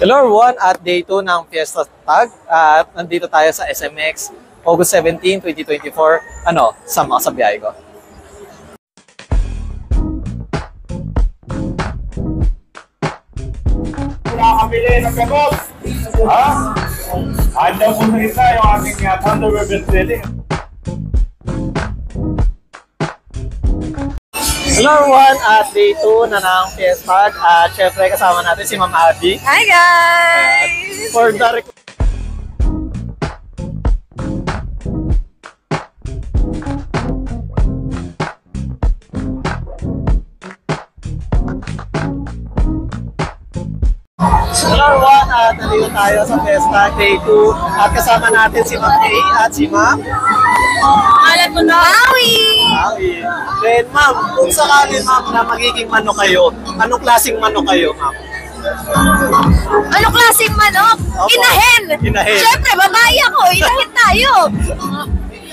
Hello everyone, at day 2 ng Fiesta Tag at nandito tayo sa SMX August 17, 2024. Sama ka sa biyahe ko. Nakakabili ng gamot. Ha? Andiyan po sa isa yung ating Thunderbird selling. Hello everyone, at day 2 na ng Fiesta at syempre kasama natin si Ma'am Abby. Hi guys! For the Hello everyone, at nandito tayo sa Fiesta day 2 at kasama natin si Ma'am A at si Ma'am Alam mo na! Maui! Then ma'am, kung sakali ma'am na magiging manok kayo, anong klaseng manok kayo ma'am? Anong klaseng manok? Opo. Inahin! Inahin. Siyempre, babae ako. Inahin tayo.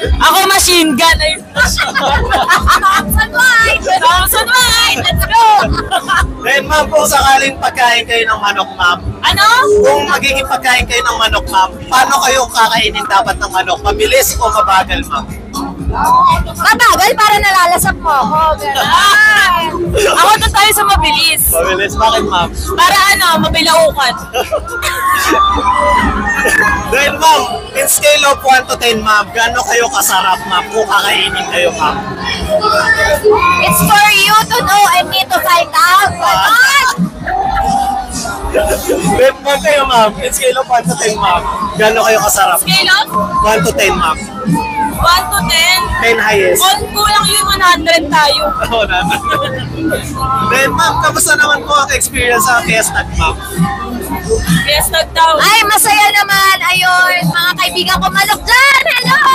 Ako machine gun. Thompson White! Thompson White! Let's go! Then ma'am, kung sakaling pagkain kayo ng manok ma'am, Ano? kung magiging pagkain kayo ng manok ma'am, paano kayo kakainin dapat ng manok? Mabilis o mabagal ma'am? Mabagal para nalalasap mo ako. Ganun. Ako na tayo sa mabilis. Mabilis, bakit ma'am? Para mabilaukan. Then ma'am, in scale of 1 to 10 ma'am, gaano kayo kasarap ma'am kung kakainin kayo ma'am? It's for you to know and me to find out. Ganon! Then ma'am kayo ma'am, in scale of 1 to 10 ma'am, gaano kayo kasarap? Scale of 1 to 10 ma'am. 1 to 10. 10 highest. Kulang yung 100 tayo. Oo naman. Then ma'am, kamusta naman po ang experience sa Fiesta ma'am? Yes, daw. Ay, masaya naman. Ayun, mga kaibigan ko manok dyan. Hello!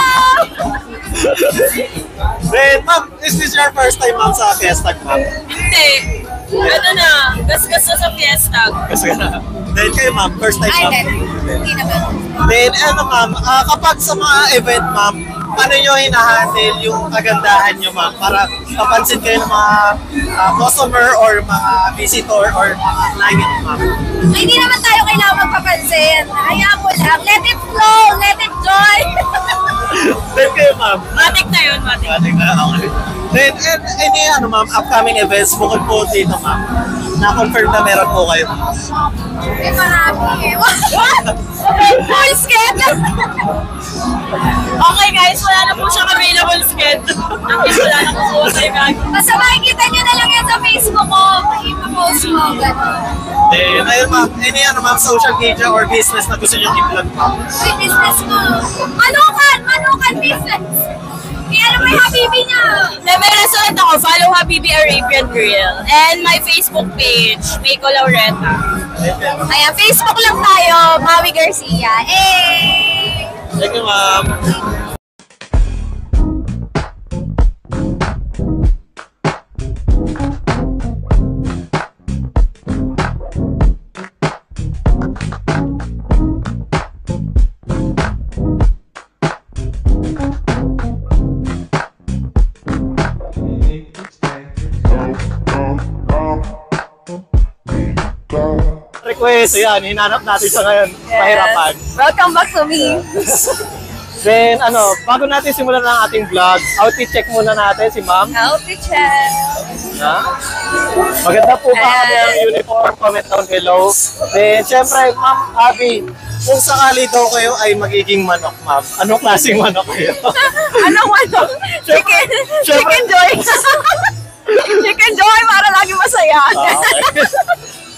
Then ma'am, is this your first time ma'am sa Fiesta ma'am? Hindi. Ano na, gasgas na sa fiesta. Kasi then kayo ma'am, first time Ay, ma'am? hindi naman. Then ma'am, kapag sa mga event ma'am, paano nyo hinahandle yung kagandahan nyo ma'am para mapansin kayo ng mga customer or mga visitor or mga client ma'am? Ay, hindi naman tayo kailangan magpapansin. Hayaan mo lang. Let it flow. Let it joy. Then kayo ma'am? Matik na yun, matik. Ating na, okay. Then, any ma'am, upcoming events bukod po dito ma'am, na-confirm na meron po kayo. Ay, marami. What? Full schedule. Okay guys, wala na po siyang available schedule. Wala na po po sa'yo guys. Basta makikita nyo na lang yan sa Facebook ko. Ipapost mo, gano'n. Then, ayun ma'am, any ma'am, social media or business na gusto nyo i-vlog ma'am? May business mo. Manukan business. Ano may Habibi niya? May restaurant ako, follow Habibi Arabian Grill. And my Facebook page, Meiko Laureta. Ayan, Facebook lang tayo, Maui Garcia. Eh! Thank you ma'am. Request, yan, hinanap natin sa ngayon, pahirapan. Welcome back to me. Then, bago natin simulan ang ating vlog, outfit check muna natin si ma'am. Outfit check. Maganda po ba kami ang uniform? Comment down below. Then, syempre, Ma'am Abby, kung sakali daw kayo ay magiging manok, ma'am, anong klaseng manok kayo? Anong manok? Chicken joy. Chicken joy para lagi masaya. Okay.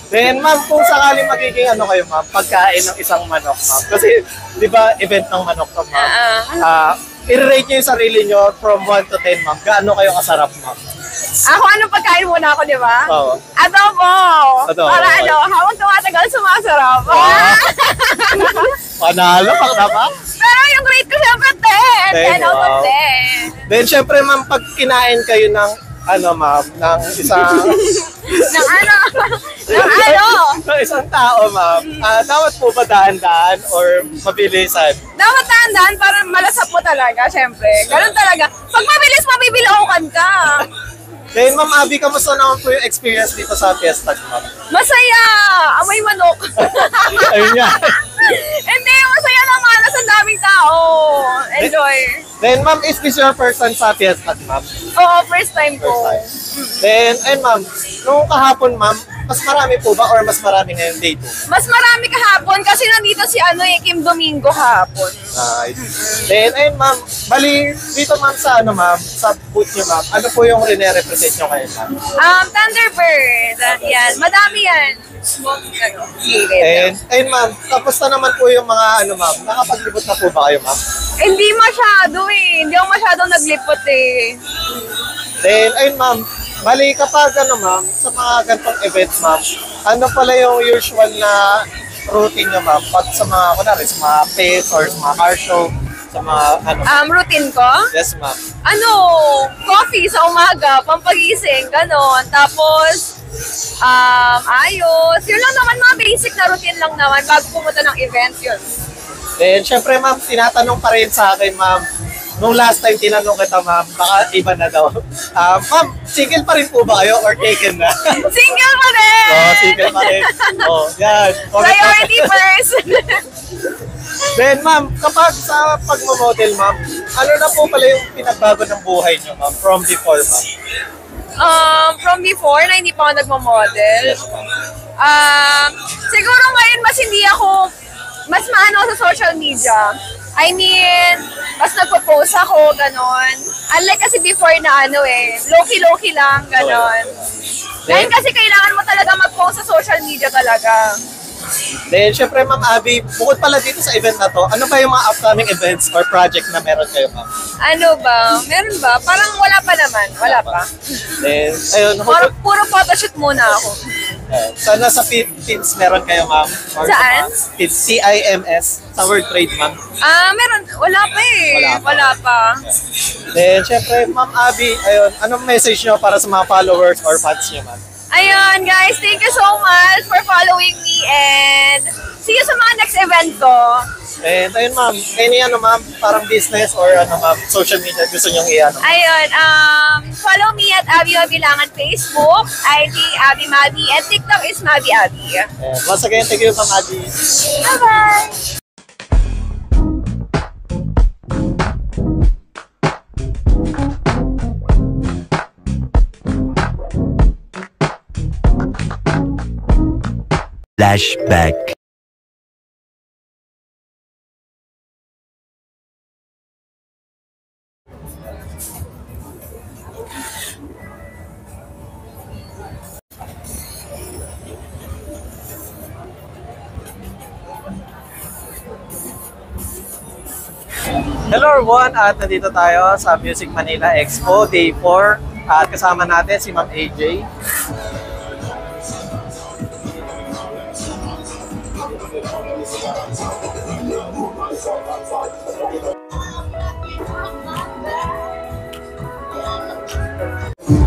Then, ma'am, kung sakali magiging kayo, ma'am, pagkain ng isang manok, ma'am. Kasi, di ba, event ng manok to, ma'am. I-rate nyo yung sarili nyo from 1 to 10, ma'am. Gaano kayo kasarap, ma'am? Ako, anong pagkain muna ako, di ba? Oo. Adobo! Adobo. Para habang tumatagal, sumasarap. Panalo, pang dapat? Pero yung grade ko syempre 10. 10 out of 10. Then, syempre, ma'am, pag kinain kayo ng ma'am, ng isang... ng ano? ng isang tao, ma'am. Dapat po ba dahan-dahan or mabilisan? Dapat dahan-dahan para malasap mo talaga, syempre. Ganun talaga. Pag mabilis, mabibilaukan ka. Then, Ma'am Abby, kamusta naman po yung experience dito sa Fiesta, Ma'am? Masaya! Amoy manok! Ayun yan. Hindi, masaya naman. Nasa daming tao. Enjoy. Then, Ma'am, is this your first time sa Fiesta, Ma'am? Oo, first time ko. Then, ayun, Ma'am, nung kahapon, Ma'am, mas marami po ba or mas marami ngayong day 2? Mas marami kahapon kasi nandito si Kim Domingo kahapon. Nice. Then, ayun, Ma'am, bali, dito, Ma'am, sa Ma'am, sa booth niyo, Ma'am, ano po yung rene-represent nyo ngayon, Ma'am? Thunderbird. Yan. Madami yan. And, ayun, Ma'am, tapos na naman po yung mga, Ma'am, nakapaglibot na po ba kayo, Ma'am? Hindi masyado eh. Hindi ako masyadong naglipot eh. Then, ayun, Ma'am, bali, kapag, Ma'am, sa mga ganitong events, Ma'am, ano pala yung usual na routine nyo, Ma'am? Pag sa mga, kunwari, sa mga fest or sa mga car show, sa mga, routine ko? Yes, Ma'am. Coffee sa umaga, pampagising, ganon. Tapos, ayos. Yun lang naman, mga basic na routine lang naman bago pumunta ng event yun. Then, syempre, Ma'am, tinatanong pa rin sa akin, Ma'am, nung last time tinanong kita, Ma'am, baka iba na daw. Ma'am, single pa rin po ba kayo or taken na? Single pa rin! Single pa rin. Yan. Priority first! Then, Ma'am, kapag sa pagmamodel, Ma'am, ano na po pala yung pinagbago ng buhay niyo, Ma'am, from before, Ma'am? From before na hindi pa ako nagmamodel. Yes, Ma'am. Siguro ngayon mas maano sa social media. I mean, mas nagpo-post ako, ganon. Unlike kasi before na low-key lang, ganon. Ngayon kasi kailangan mo talaga mag-post sa social media talaga. Then, syempre, Ma'am Abby, bukod pala dito sa event na to, ano ba yung mga upcoming events or project na meron kayo, Ma'am? Ano ba? Meron ba? Parang wala pa naman. Wala pa. Then, ayun, Puro photoshoot muna ako. sana sa Teams meron kayo, Ma'am? Or Saan? TIMS, sa World Trade, Ma'am. Meron. Wala pa eh. Wala pa. Then, syempre, Ma'am Abby, ayun, anong message nyo para sa mga followers or fans nyo, Ma'am? Ayun, guys. Thank you so much for following me and see you sa mga next event ko. And ayun, Ma'am, Ma'am, parang business or Ma'am, social media gusto nyo Ayun, follow me at Abby Mabilangan Facebook, IG Abby Mabi, and TikTok is Mabi Abby. And once again, thank you, Ma'am Abby. Bye-bye! Flashback. Hello everyone, at nandito tayo sa Music Manila Expo Day 4 at kasama natin si Ma'am AJ.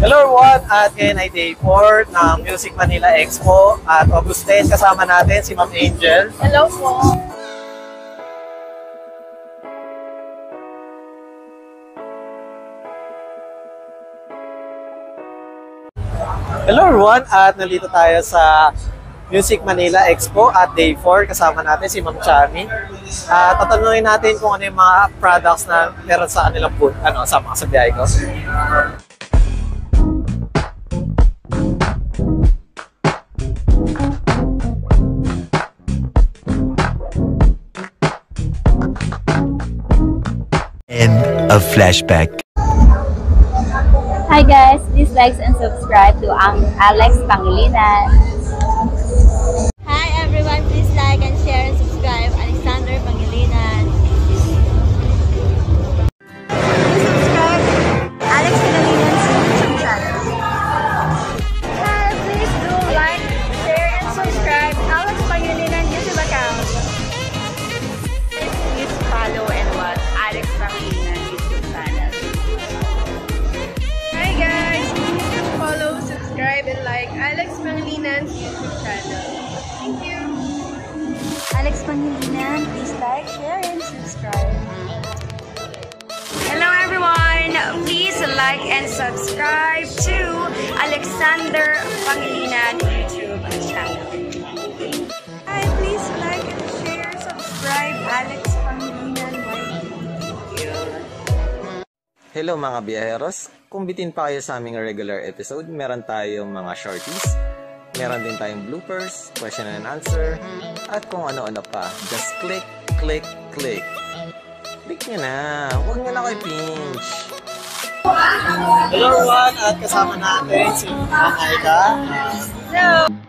Hello everyone, at ngayon ay Day 4 ng Music Manila Expo at August 10 kasama natin si Ma'am Angel. Hello po. Hello everyone, at nandito tayo sa Music Manila Expo at Day 4 kasama natin si Ma'am Chami. At tatanungin natin kung ano yung mga products na meron sa kanilang booth. Sama ka sa biyahe ko. End of flashback. Hi guys, please like and subscribe to Alex Pangilinan. Hi everyone, please like and share and subscribe Alexander Pangilinan. Please subscribe Alex Pangilinan's YouTube channel. Hi, please do like, share and subscribe Alex Pangilinan YouTube account. Please follow and watch Alex Pangilinan YouTube channel. Hi guys, please follow, subscribe, and like Alex Pangilinan's YouTube channel. Thank you. Alex Pangilinan, please like, share and subscribe. Hello everyone! please like and subscribe to Alexander Pangilinan YouTube channel. Hi, please like and share, subscribe Alex Pangilinan YouTube. Hello mga biyaheros, kung bitin pa kayo sa aming regular episode, meron tayong mga shorties, meron din tayong bloopers, question and answer, at kung ano-ano pa. Just click, click, click. Click nyo na, huwag nyo na kayo pinch. Hello everyone, at kasama natin si Ma'am Aika. Hello!